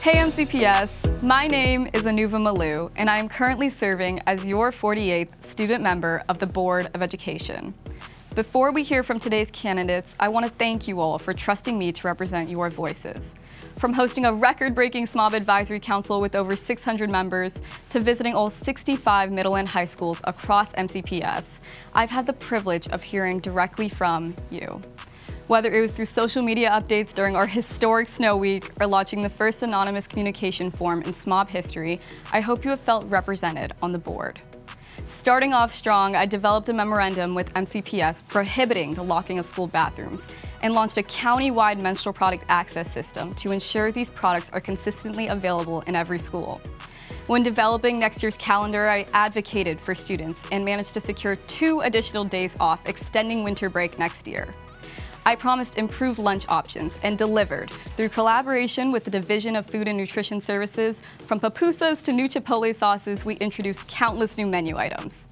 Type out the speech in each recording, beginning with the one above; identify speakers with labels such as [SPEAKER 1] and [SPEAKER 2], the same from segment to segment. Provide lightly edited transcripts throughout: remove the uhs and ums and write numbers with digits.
[SPEAKER 1] Hey MCPS, my name is Anuva Malu, and I am currently serving as your 48th student member of the Board of Education. Before we hear from today's candidates, I want to thank you all for trusting me to represent your voices. From hosting a record-breaking SMOB Advisory Council with over 600 members to visiting all 65 middle and high schools across MCPS, I've had the privilege of hearing directly from you. Whether it was through social media updates during our historic snow week or launching the first anonymous communication form in SMOB history, I hope you have felt represented on the board. Starting off strong, I developed a memorandum with MCPS prohibiting the locking of school bathrooms and launched a county-wide menstrual product access system to ensure these products are consistently available in every school. When developing next year's calendar, I advocated for students and managed to secure 2 additional days off, extending winter break next year. I promised improved lunch options and delivered through collaboration with the Division of Food and Nutrition Services. From pupusas to new Chipotle sauces, we introduced countless new menu items.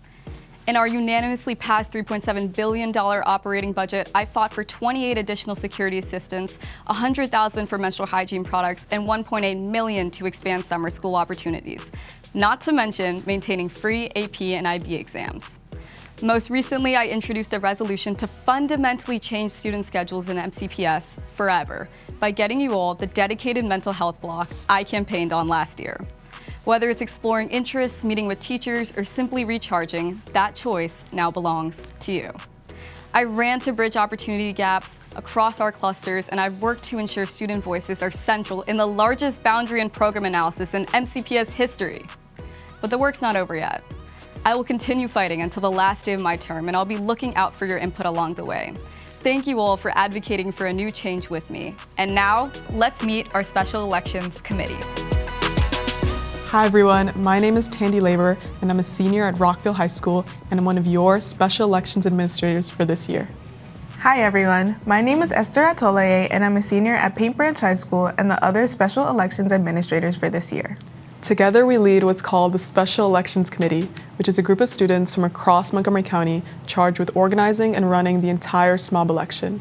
[SPEAKER 1] In our unanimously passed $3.7 billion operating budget, I fought for 28 additional security assistants, $100,000 for menstrual hygiene products, and $1.8 million to expand summer school opportunities, not to mention maintaining free AP and IB exams. Most recently, I introduced a resolution to fundamentally change student schedules in MCPS forever by getting you all the dedicated mental health block I campaigned on last year. Whether it's exploring interests, meeting with teachers, or simply recharging, that choice now belongs to you. I ran to bridge opportunity gaps across our clusters, and I've worked to ensure student voices are central in the largest boundary and program analysis in MCPS history. But the work's not over yet. I will continue fighting until the last day of my term, and I'll be looking out for your input along the way. Thank you all for advocating for a new change with me. And now, let's meet our Special Elections Committee.
[SPEAKER 2] Hi everyone, my name is Tandy Labor, and I'm a senior at Rockville High School, and I'm one of your Special Elections Administrators for this year.
[SPEAKER 3] Hi everyone, my name is Esther Atolaye, and I'm a senior at Paint Branch High School and the other Special Elections Administrators for this year.
[SPEAKER 2] Together we lead what's called the Special Elections Committee, which is a group of students from across Montgomery County charged with organizing and running the entire SMOB election.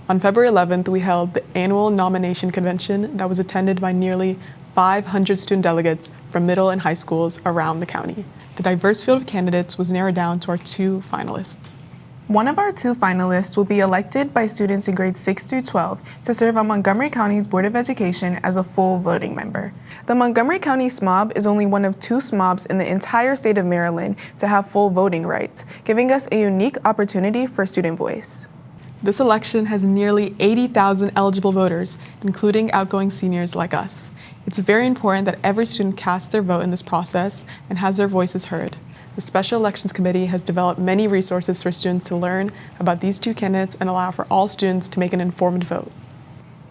[SPEAKER 2] On February 11th, we held the annual nomination convention that was attended by nearly 500 student delegates from middle and high schools around the county. The diverse field of candidates was narrowed down to our 2 finalists.
[SPEAKER 3] One of our 2 finalists will be elected by students in grades 6 through 12 to serve on Montgomery County's Board of Education as a full voting member. The Montgomery County SMOB is only one of 2 SMOBs in the entire state of Maryland to have full voting rights, giving us a unique opportunity for student voice.
[SPEAKER 2] This election has nearly 80,000 eligible voters, including outgoing seniors like us. It's very important that every student casts their vote in this process and has their voices heard. The Special Elections Committee has developed many resources for students to learn about these 2 candidates and allow for all students to make an informed vote.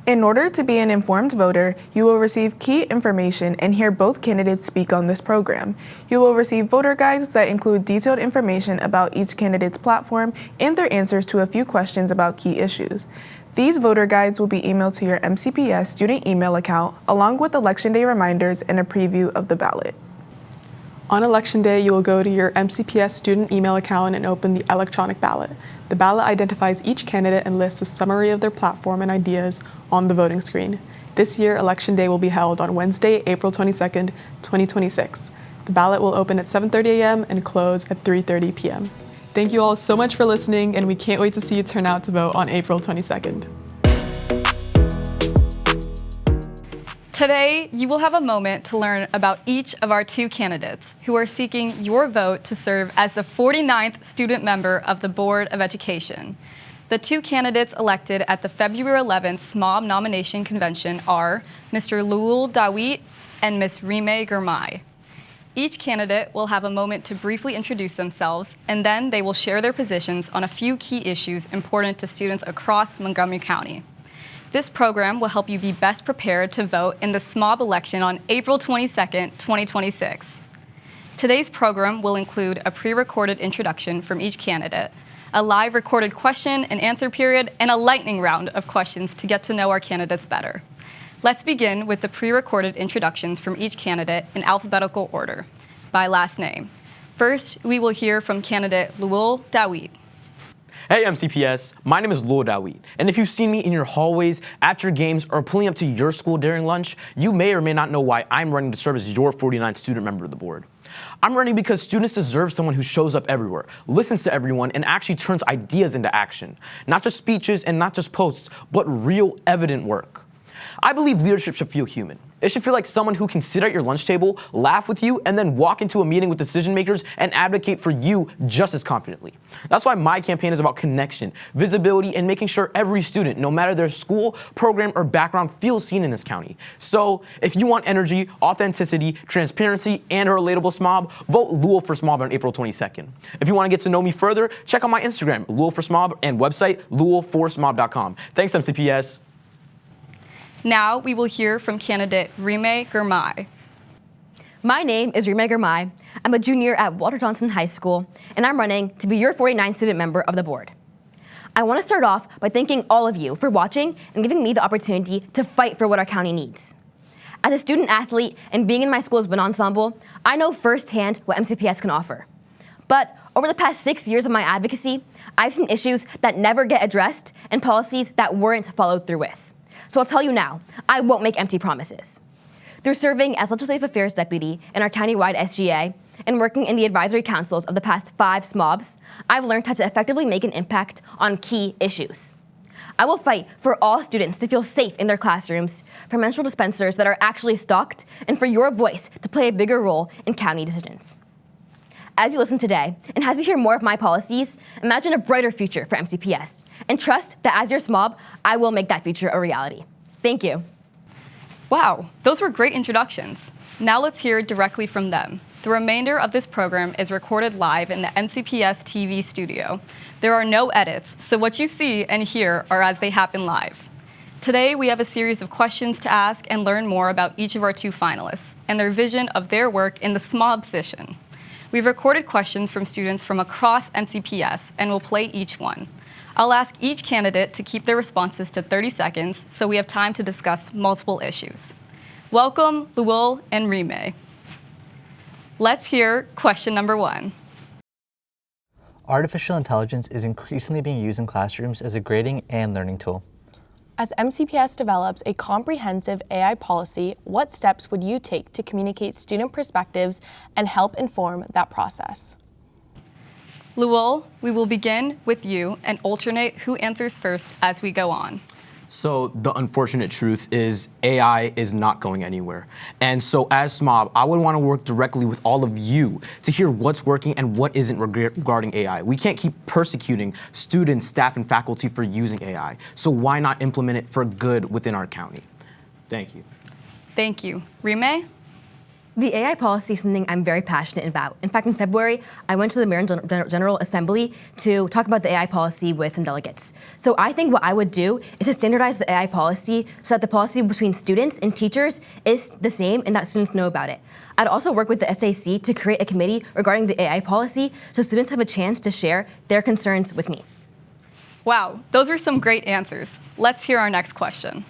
[SPEAKER 3] In order to be an informed voter, you will receive key information and hear both candidates speak on this program. You will receive voter guides that include detailed information about each candidate's platform and their answers to a few questions about key issues. These voter guides will be emailed to your MCPS student email account, along with Election Day reminders and a preview of the ballot.
[SPEAKER 2] On Election Day, you will go to your MCPS student email account and open the electronic ballot. The ballot identifies each candidate and lists a summary of their platform and ideas on the voting screen. This year, Election Day will be held on Wednesday, April 22nd, 2026. The ballot will open at 7:30 a.m. and close at 3:30 p.m. Thank you all so much for listening, and we can't wait to see you turn out to vote on April 22nd.
[SPEAKER 1] Today, you will have a moment to learn about each of our 2 candidates who are seeking your vote to serve as the 49th student member of the Board of Education. The 2 candidates elected at the February 11th SMOB nomination convention are Mr. Leul Dawit and Ms. Reemey Ghermay. Each candidate will have a moment to briefly introduce themselves, and then they will share their positions on a few key issues important to students across Montgomery County. This program will help you be best prepared to vote in the SMOB election on April 22nd, 2026. Today's program will include a pre-recorded introduction from each candidate, a live recorded question and answer period, and a lightning round of questions to get to know our candidates better. Let's begin with the pre-recorded introductions from each candidate in alphabetical order, by last name. First, we will hear from candidate Leul Dawit.
[SPEAKER 4] Hey MCPS, my name is Leul Dawit, and if you've seen me in your hallways, at your games, or pulling up to your school during lunch, you may or may not know why I'm running to serve as your 49th student member of the board. I'm running because students deserve someone who shows up everywhere, listens to everyone, and actually turns ideas into action. Not just speeches and not just posts, but real evident work. I believe leadership should feel human. It should feel like someone who can sit at your lunch table, laugh with you, and then walk into a meeting with decision makers and advocate for you just as confidently. That's why my campaign is about connection, visibility, and making sure every student, no matter their school, program, or background, feels seen in this county. So if you want energy, authenticity, transparency, and a relatable SMOB, vote Leul for SMOB on April 22nd. If you want to get to know me further, check out my Instagram, Leul for SMOB, and website, leulforsmob.com. Thanks, MCPS.
[SPEAKER 1] Now we will hear from candidate Reemey Ghermay.
[SPEAKER 5] My name is Reemey Ghermay. I'm a junior at Walter Johnson High School, and I'm running to be your 49th student member of the board. I want to start off by thanking all of you for watching and giving me the opportunity to fight for what our county needs. As a student athlete and being in my school's WIN ensemble, I know firsthand what MCPS can offer. But over the past 6 years of my advocacy, I've seen issues that never get addressed and policies that weren't followed through with. So I'll tell you now, I won't make empty promises. Through serving as Legislative Affairs Deputy in our countywide SGA and working in the advisory councils of the past 5 SMOBs, I've learned how to effectively make an impact on key issues. I will fight for all students to feel safe in their classrooms, for menstrual dispensers that are actually stocked, and for your voice to play a bigger role in county decisions. As you listen today, and as you hear more of my policies, imagine a brighter future for MCPS, and trust that as your SMOB, I will make that future a reality. Thank you.
[SPEAKER 1] Wow, those were great introductions. Now let's hear directly from them. The remainder of this program is recorded live in the MCPS TV studio. There are no edits, so what you see and hear are as they happen live. Today, we have a series of questions to ask and learn more about each of our 2 finalists and their vision of their work in the SMOB position. We've recorded questions from students from across MCPS and will play each one. I'll ask each candidate to keep their responses to 30 seconds so we have time to discuss multiple issues. Welcome, Leul and Reemey. Let's hear question number 1.
[SPEAKER 6] Artificial intelligence is increasingly being used in classrooms as a grading and learning tool.
[SPEAKER 7] As MCPS develops a comprehensive AI policy, what steps would you take to communicate student perspectives and help inform that process?
[SPEAKER 1] Leul, we will begin with you and alternate who answers first as we go on.
[SPEAKER 4] So the unfortunate truth is AI is not going anywhere. And so as SMOB, I would want to work directly with all of you to hear what's working and what isn't regarding AI. We can't keep persecuting students, staff, and faculty for using AI. So why not implement it for good within our county? Thank you.
[SPEAKER 1] Thank you. Reemey?
[SPEAKER 5] The AI policy is something I'm very passionate about. In fact, in February, I went to the Mayor and General Assembly to talk about the AI policy with some delegates. So I think what I would do is to standardize the AI policy so that the policy between students and teachers is the same and that students know about it. I'd also work with the SAC to create a committee regarding the AI policy so students have a chance to share their concerns with me.
[SPEAKER 1] Wow, those were some great answers. Let's hear our next question.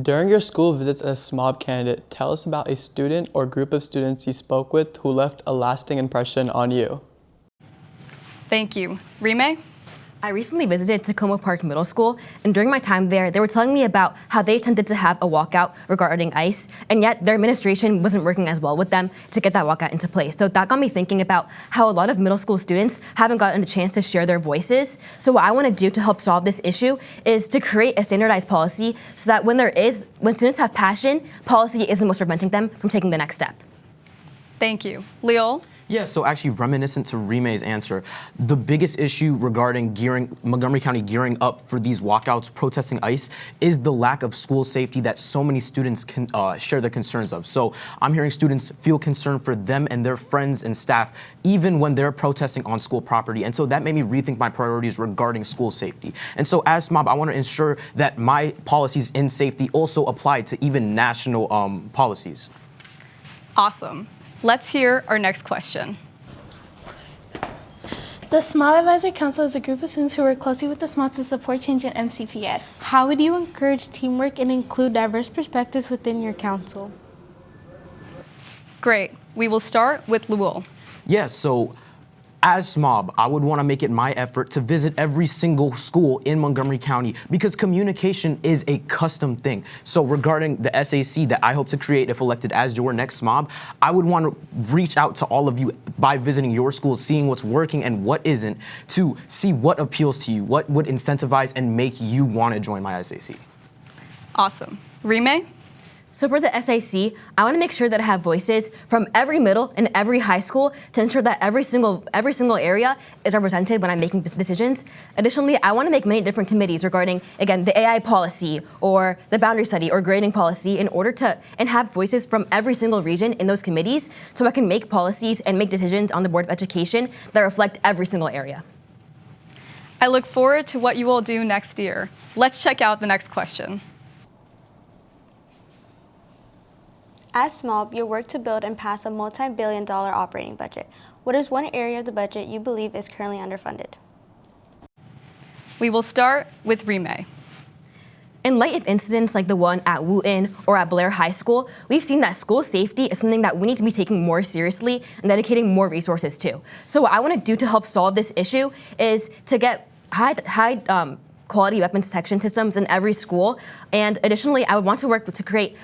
[SPEAKER 8] During your school visits as a SMOB candidate, tell us about a student or group of students you spoke with who left a lasting impression on you.
[SPEAKER 1] Thank you. Reemey?
[SPEAKER 5] I recently visited Tacoma Park Middle School, and during my time there, they were telling me about how they attempted to have a walkout regarding ICE, and yet their administration wasn't working as well with them to get that walkout into place. So that got me thinking about how a lot of middle school students haven't gotten a chance to share their voices. So what I want to do to help solve this issue is to create a standardized policy so that when students have passion, policy isn't what's preventing them from taking the next step.
[SPEAKER 1] Thank you. Leul?
[SPEAKER 4] Yeah, so actually reminiscent to Reemey's answer, the biggest issue regarding Montgomery County gearing up for these walkouts protesting ICE is the lack of school safety that so many students can share their concerns of. So I'm hearing students feel concerned for them and their friends and staff, even when they're protesting on school property. And so that made me rethink my priorities regarding school safety. And so as SMOB, I want to ensure that my policies in safety also apply to even national policies.
[SPEAKER 1] Awesome. Let's hear our next question.
[SPEAKER 9] The SMOB Advisory Council is a group of students who work closely with the SMOB to support change in MCPS. How would you encourage teamwork and include diverse perspectives within your council?
[SPEAKER 1] Great. We will start with Leul.
[SPEAKER 4] Yeah, so As SMOB, I would want to make it my effort to visit every single school in Montgomery County because communication is a custom thing. So regarding the SAC that I hope to create if elected as your next SMOB, I would want to reach out to all of you by visiting your schools, seeing what's working and what isn't, to see what appeals to you, what would incentivize and make you want to join my SAC.
[SPEAKER 1] Awesome. Reemey?
[SPEAKER 5] So for the SAC, I want to make sure that I have voices from every middle and every high school to ensure that every single area is represented when I'm making decisions. Additionally, I want to make many different committees regarding, again, the AI policy or the boundary study or grading policy in order to and have voices from every single region in those committees so I can make policies and make decisions on the Board of Education that reflect every single area.
[SPEAKER 1] I look forward to what you will do next year. Let's check out the next question.
[SPEAKER 10] As SMOB, you work to build and pass a multi-billion-dollar operating budget. What is one area of the budget you believe is currently underfunded?
[SPEAKER 1] We will start with Reemey.
[SPEAKER 5] In light of incidents like the one at Wooten or at Blair High School, we've seen that school safety is something that we need to be taking more seriously and dedicating more resources to. So what I want to do to help solve this issue is to get high quality weapons detection systems in every school. And additionally, I would want to work to create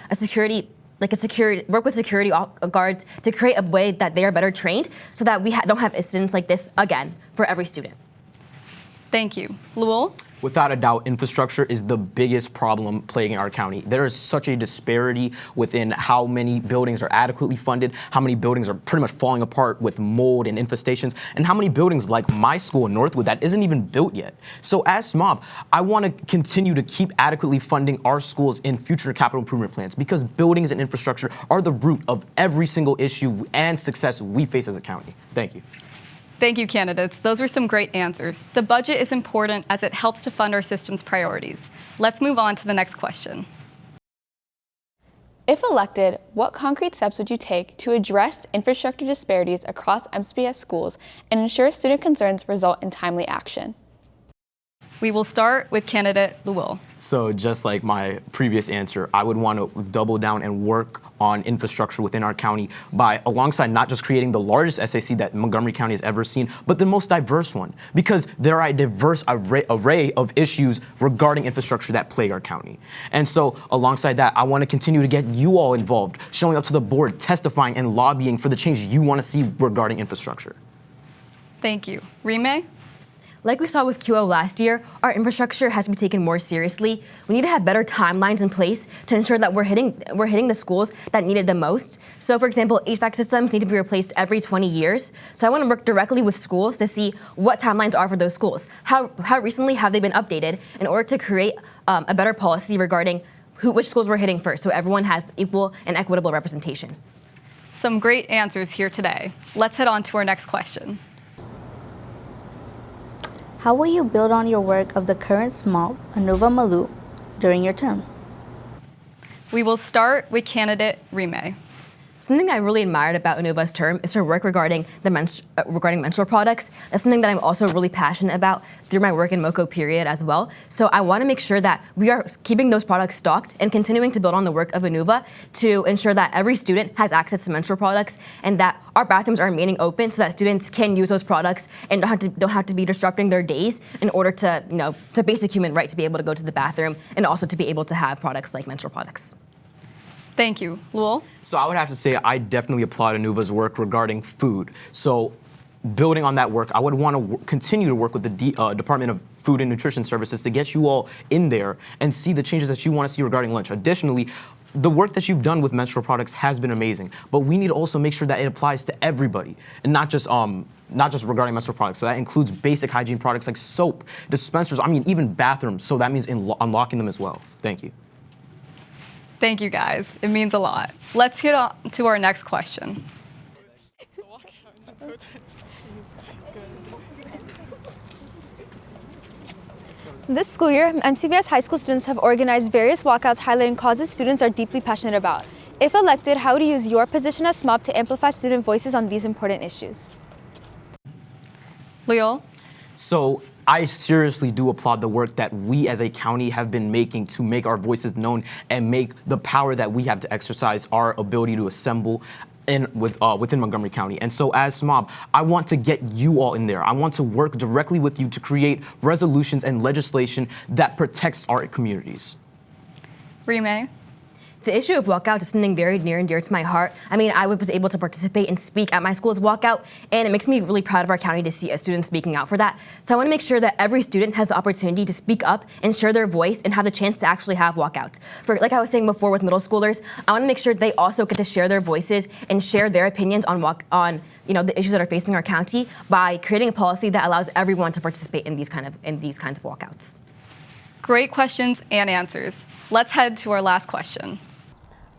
[SPEAKER 5] work with security guards to create a way that they are better trained so that we don't have incidents like this again for every student.
[SPEAKER 1] Thank you. Leul?
[SPEAKER 4] Without a doubt, infrastructure is the biggest problem plaguing our county. There is such a disparity within how many buildings are adequately funded, how many buildings are pretty much falling apart with mold and infestations, and how many buildings like my school in Northwood that isn't even built yet. So as SMOB, I want to continue to keep adequately funding our schools in future capital improvement plans because buildings and infrastructure are the root of every single issue and success we face as a county. Thank you.
[SPEAKER 1] Thank you, candidates. Those were some great answers. The budget is important as it helps to fund our system's priorities. Let's move on to the next question.
[SPEAKER 11] If elected, what concrete steps would you take to address infrastructure disparities across MCPS schools and ensure student concerns result in timely action?
[SPEAKER 1] We will start with candidate Leul.
[SPEAKER 4] So just like my previous answer, I would want to double down and work on infrastructure within our county by alongside not just creating the largest SAC that Montgomery County has ever seen, but the most diverse one, because there are a diverse array of issues regarding infrastructure that plague our county. And so alongside that, I want to continue to get you all involved, showing up to the board, testifying and lobbying for the change you want to see regarding infrastructure.
[SPEAKER 1] Thank you. Reemey?
[SPEAKER 5] Like we saw with QO last year, our infrastructure has to be taken more seriously. We need to have better timelines in place to ensure that we're hitting the schools that need it the most. So for example, HVAC systems need to be replaced every 20 years. So I want to work directly with schools to see what timelines are for those schools. How recently have they been updated in order to create a better policy regarding which schools we're hitting first so everyone has equal and equitable representation.
[SPEAKER 1] Some great answers here today. Let's head on to our next question.
[SPEAKER 10] How will you build on your work of the current SMOB, Anuva Malu, during your term?
[SPEAKER 1] We will start with candidate Reemey.
[SPEAKER 5] Something I really admired about Anuva's term is her work regarding regarding menstrual products. That's something that I'm also really passionate about through my work in MoCo period as well. So I want to make sure that we are keeping those products stocked and continuing to build on the work of Anuva to ensure that every student has access to menstrual products and that our bathrooms are remaining open so that students can use those products and don't have to be disrupting their days in order to, it's a basic human right to be able to go to the bathroom and also to be able to have products like menstrual products.
[SPEAKER 1] Thank you. Leul?
[SPEAKER 4] So I would have to say I definitely applaud Anuva's work regarding food. So building on that work, I would want to continue to work with the Department of Food and Nutrition Services to get you all in there and see the changes that you want to see regarding lunch. Additionally, the work that you've done with menstrual products has been amazing, but we need to also make sure that it applies to everybody and not just regarding menstrual products. So that includes basic hygiene products like soap, dispensers, even bathrooms. So that means unlocking them as well. Thank you.
[SPEAKER 1] Thank you, guys. It means a lot. Let's get on to our next question.
[SPEAKER 12] This school year, MCPS high school students have organized various walkouts highlighting causes students are deeply passionate about. If elected, how would you use your position as SMOB to amplify student voices on these important issues?
[SPEAKER 1] Leul?
[SPEAKER 4] So I seriously do applaud the work that we as a county have been making to make our voices known and make the power that we have to exercise our ability to assemble within Montgomery County. And so as SMOB, I want to get you all in there. I want to work directly with you to create resolutions and legislation that protects our communities.
[SPEAKER 1] Reemey?
[SPEAKER 5] The issue of walkouts is something very near and dear to my heart. I mean, I was able to participate and speak at my school's walkout, and it makes me really proud of our county to see a student speaking out for that. So I want to make sure that every student has the opportunity to speak up and share their voice and have the chance to actually have walkouts. For, like I was saying before with middle schoolers, I want to make sure they also get to share their voices and share their opinions on the issues that are facing our county by creating a policy that allows everyone to participate in these kinds of walkouts.
[SPEAKER 1] Great questions and answers. Let's head to our last question.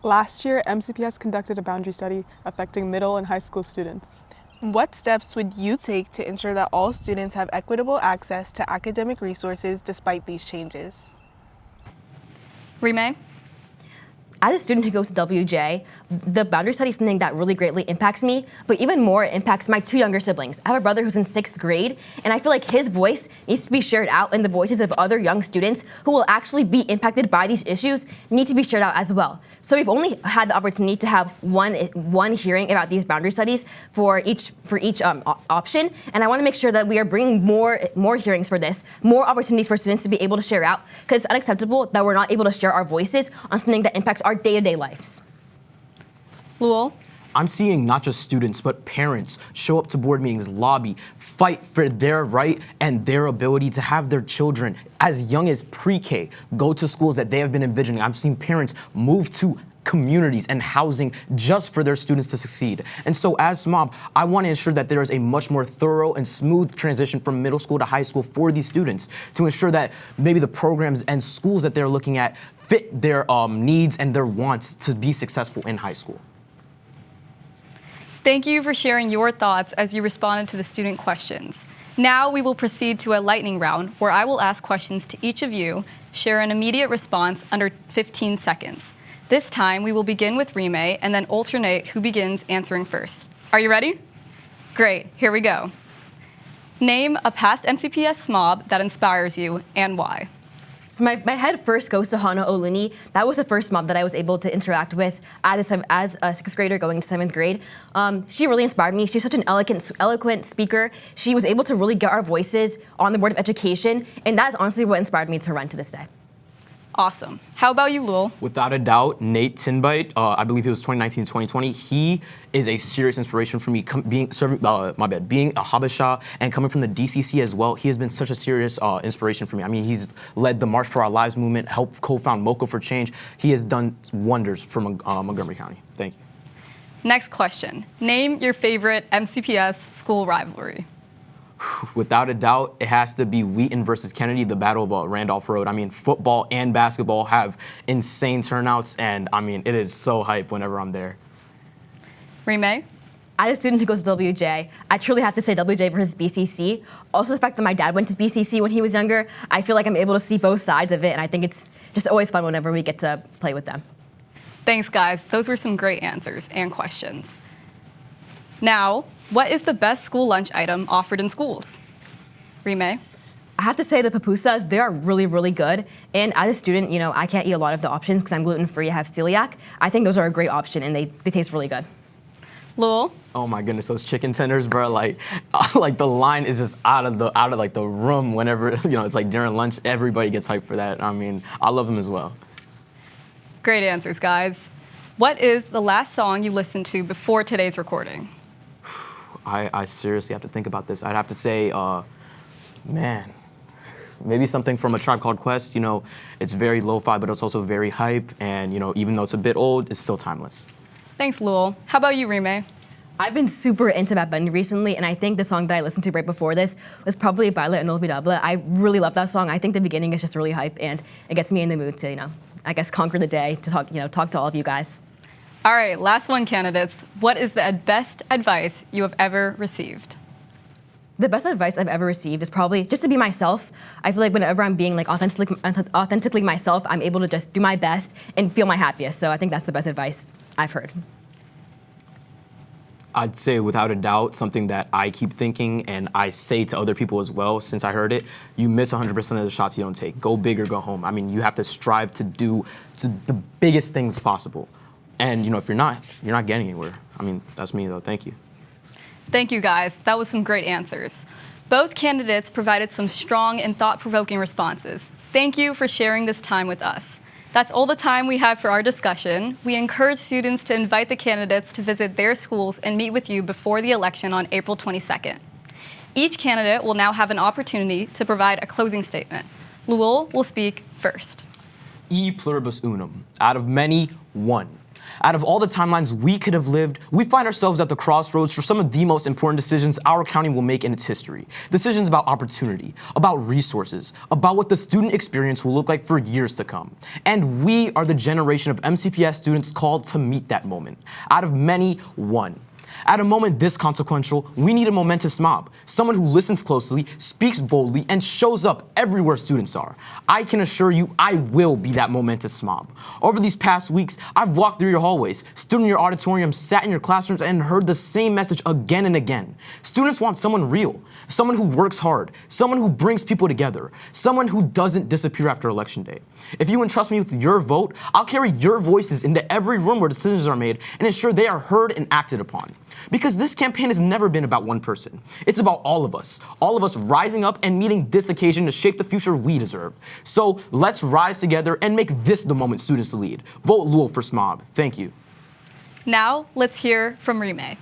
[SPEAKER 2] Last year, MCPS conducted a boundary study affecting middle and high school students.
[SPEAKER 3] What steps would you take to ensure that all students have equitable access to academic resources despite these changes?
[SPEAKER 1] Reemey?
[SPEAKER 5] As a student who goes to WJ, the boundary study is something that really greatly impacts me, but even more it impacts my two younger siblings. I have a brother who's in 6th grade, and I feel like his voice needs to be shared out, and the voices of other young students who will actually be impacted by these issues need to be shared out as well. So we've only had the opportunity to have one hearing about these boundary studies for each option, and I want to make sure that we are bringing more hearings for this, more opportunities for students to be able to share out, because it's unacceptable that we're not able to share our voices on something that impacts our day-to-day lives.
[SPEAKER 1] Leul?
[SPEAKER 4] I'm seeing not just students, but parents show up to board meetings, lobby, fight for their right and their ability to have their children as young as pre-K go to schools that they have been envisioning. I've seen parents move to communities and housing just for their students to succeed. And so as SMOB, I want to ensure that there is a much more thorough and smooth transition from middle school to high school for these students to ensure that maybe the programs and schools that they're looking at fit their needs and their wants to be successful in high school.
[SPEAKER 1] Thank you for sharing your thoughts as you responded to the student questions. Now we will proceed to a lightning round where I will ask questions to each of you, share an immediate response under 15 seconds. This time we will begin with Reemey and then alternate who begins answering first. Are you ready? Great, here we go. Name a past MCPS SMOB that inspires you and why.
[SPEAKER 5] So my head first goes to Hana Oluni. That was the first SMOB that I was able to interact with as a 6th grader going to 7th grade. She really inspired me. She's such an eloquent speaker. She was able to really get our voices on the Board of Education, and that is honestly what inspired me to run to this day.
[SPEAKER 1] Awesome. How about you, Leul?
[SPEAKER 4] Without a doubt, Nate Tinbite, I believe he was 2019, 2020. He is a serious inspiration for me, being a Habesha and coming from the DCC as well. He has been such a serious inspiration for me. I mean, he's led the March for Our Lives movement, helped co-found MoCo for Change. He has done wonders for Montgomery County. Thank you.
[SPEAKER 1] Next question. Name your favorite MCPS school rivalry.
[SPEAKER 4] Without a doubt, it has to be Wheaton versus Kennedy, the Battle of Randolph Road. I mean, football and basketball have insane turnouts, and I mean, it is so hype whenever I'm there.
[SPEAKER 1] Reemey?
[SPEAKER 5] As a student who goes to WJ, I truly have to say WJ versus BCC. Also, the fact that my dad went to BCC when he was younger, I feel like I'm able to see both sides of it, and I think it's just always fun whenever we get to play with them.
[SPEAKER 1] Thanks, guys. Those were some great answers and questions. Now, what is the best school lunch item offered in schools? Reemey?
[SPEAKER 5] I have to say the pupusas, they are really, really good. And as a student, I can't eat a lot of the options because I'm gluten-free, I have celiac. I think those are a great option and they taste really good.
[SPEAKER 1] Leul?
[SPEAKER 4] Oh my goodness, those chicken tenders, bro, like the line is just out of the room whenever, it's like during lunch, everybody gets hyped for that. I mean, I love them as well.
[SPEAKER 1] Great answers, guys. What is the last song you listened to before today's recording?
[SPEAKER 4] I seriously have to think about this. I'd have to say, maybe something from A Tribe Called Quest. It's very lo-fi, but it's also very hype. And, even though it's a bit old, it's still timeless.
[SPEAKER 1] Thanks, Leul. How about you, Reemey?
[SPEAKER 5] I've been super into Bad Bunny recently, and I think the song that I listened to right before this was probably Baila Inolvidable. I really love that song. I think the beginning is just really hype, and it gets me in the mood to, conquer the day, to talk to all of you guys.
[SPEAKER 1] All right, last one, candidates. What is the best advice you have ever received?
[SPEAKER 5] The best advice I've ever received is probably just to be myself. I feel like whenever I'm being authentically myself, I'm able to just do my best and feel my happiest. So I think that's the best advice I've heard.
[SPEAKER 4] I'd say without a doubt, something that I keep thinking and I say to other people as well since I heard it, you miss 100% of the shots you don't take. Go big or go home. I mean, you have to strive to do the biggest things possible. And if you're not getting anywhere. I mean, that's me though, thank you.
[SPEAKER 1] Thank you guys, that was some great answers. Both candidates provided some strong and thought-provoking responses. Thank you for sharing this time with us. That's all the time we have for our discussion. We encourage students to invite the candidates to visit their schools and meet with you before the election on April 22nd. Each candidate will now have an opportunity to provide a closing statement. Leul will speak first.
[SPEAKER 4] E pluribus unum, out of many, one. Out of all the timelines we could have lived, we find ourselves at the crossroads for some of the most important decisions our county will make in its history. Decisions about opportunity, about resources, about what the student experience will look like for years to come. And we are the generation of MCPS students called to meet that moment. Out of many, one. At a moment this consequential, we need a momentous SMOB, someone who listens closely, speaks boldly, and shows up everywhere students are. I can assure you I will be that momentous SMOB. Over these past weeks, I've walked through your hallways, stood in your auditorium, sat in your classrooms, and heard the same message again and again. Students want someone real, someone who works hard, someone who brings people together, someone who doesn't disappear after Election Day. If you entrust me with your vote, I'll carry your voices into every room where decisions are made and ensure they are heard and acted upon. Because this campaign has never been about one person. It's about all of us rising up and meeting this occasion to shape the future we deserve. So let's rise together and make this the moment students lead. Vote Leul for SMOB. Thank you.
[SPEAKER 1] Now, let's hear from Reemey.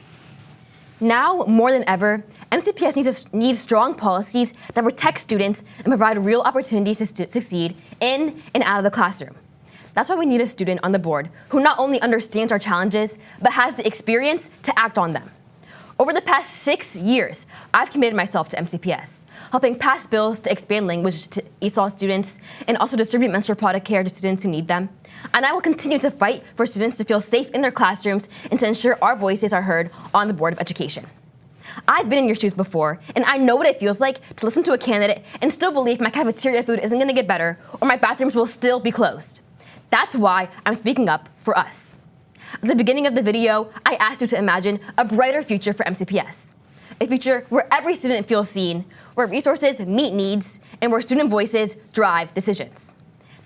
[SPEAKER 5] Now, more than ever, MCPS needs strong policies that protect students and provide real opportunities to succeed in and out of the classroom. That's why we need a student on the board who not only understands our challenges, but has the experience to act on them. Over the past 6 years, I've committed myself to MCPS, helping pass bills to expand language to ESOL students and also distribute menstrual product care to students who need them. And I will continue to fight for students to feel safe in their classrooms and to ensure our voices are heard on the Board of Education. I've been in your shoes before, and I know what it feels like to listen to a candidate and still believe my cafeteria food isn't going to get better or my bathrooms will still be closed. That's why I'm speaking up for us. At the beginning of the video, I asked you to imagine a brighter future for MCPS. A future where every student feels seen, where resources meet needs, and where student voices drive decisions.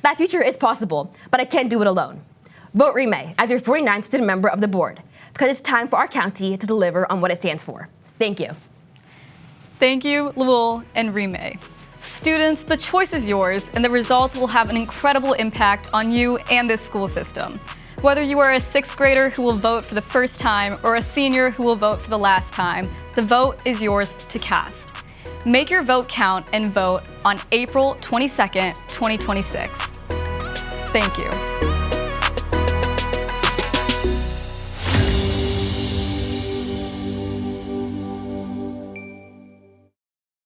[SPEAKER 5] That future is possible, but I can't do it alone. Vote Reemey as your 49th student member of the board, because it's time for our county to deliver on what it stands for. Thank you.
[SPEAKER 1] Thank you, Leul and Reemey. Students, the choice is yours, and the results will have an incredible impact on you and this school system. Whether you are a 6th grader who will vote for the first time or a senior who will vote for the last time, the vote is yours to cast. Make your vote count and vote on April 22nd, 2026. Thank you.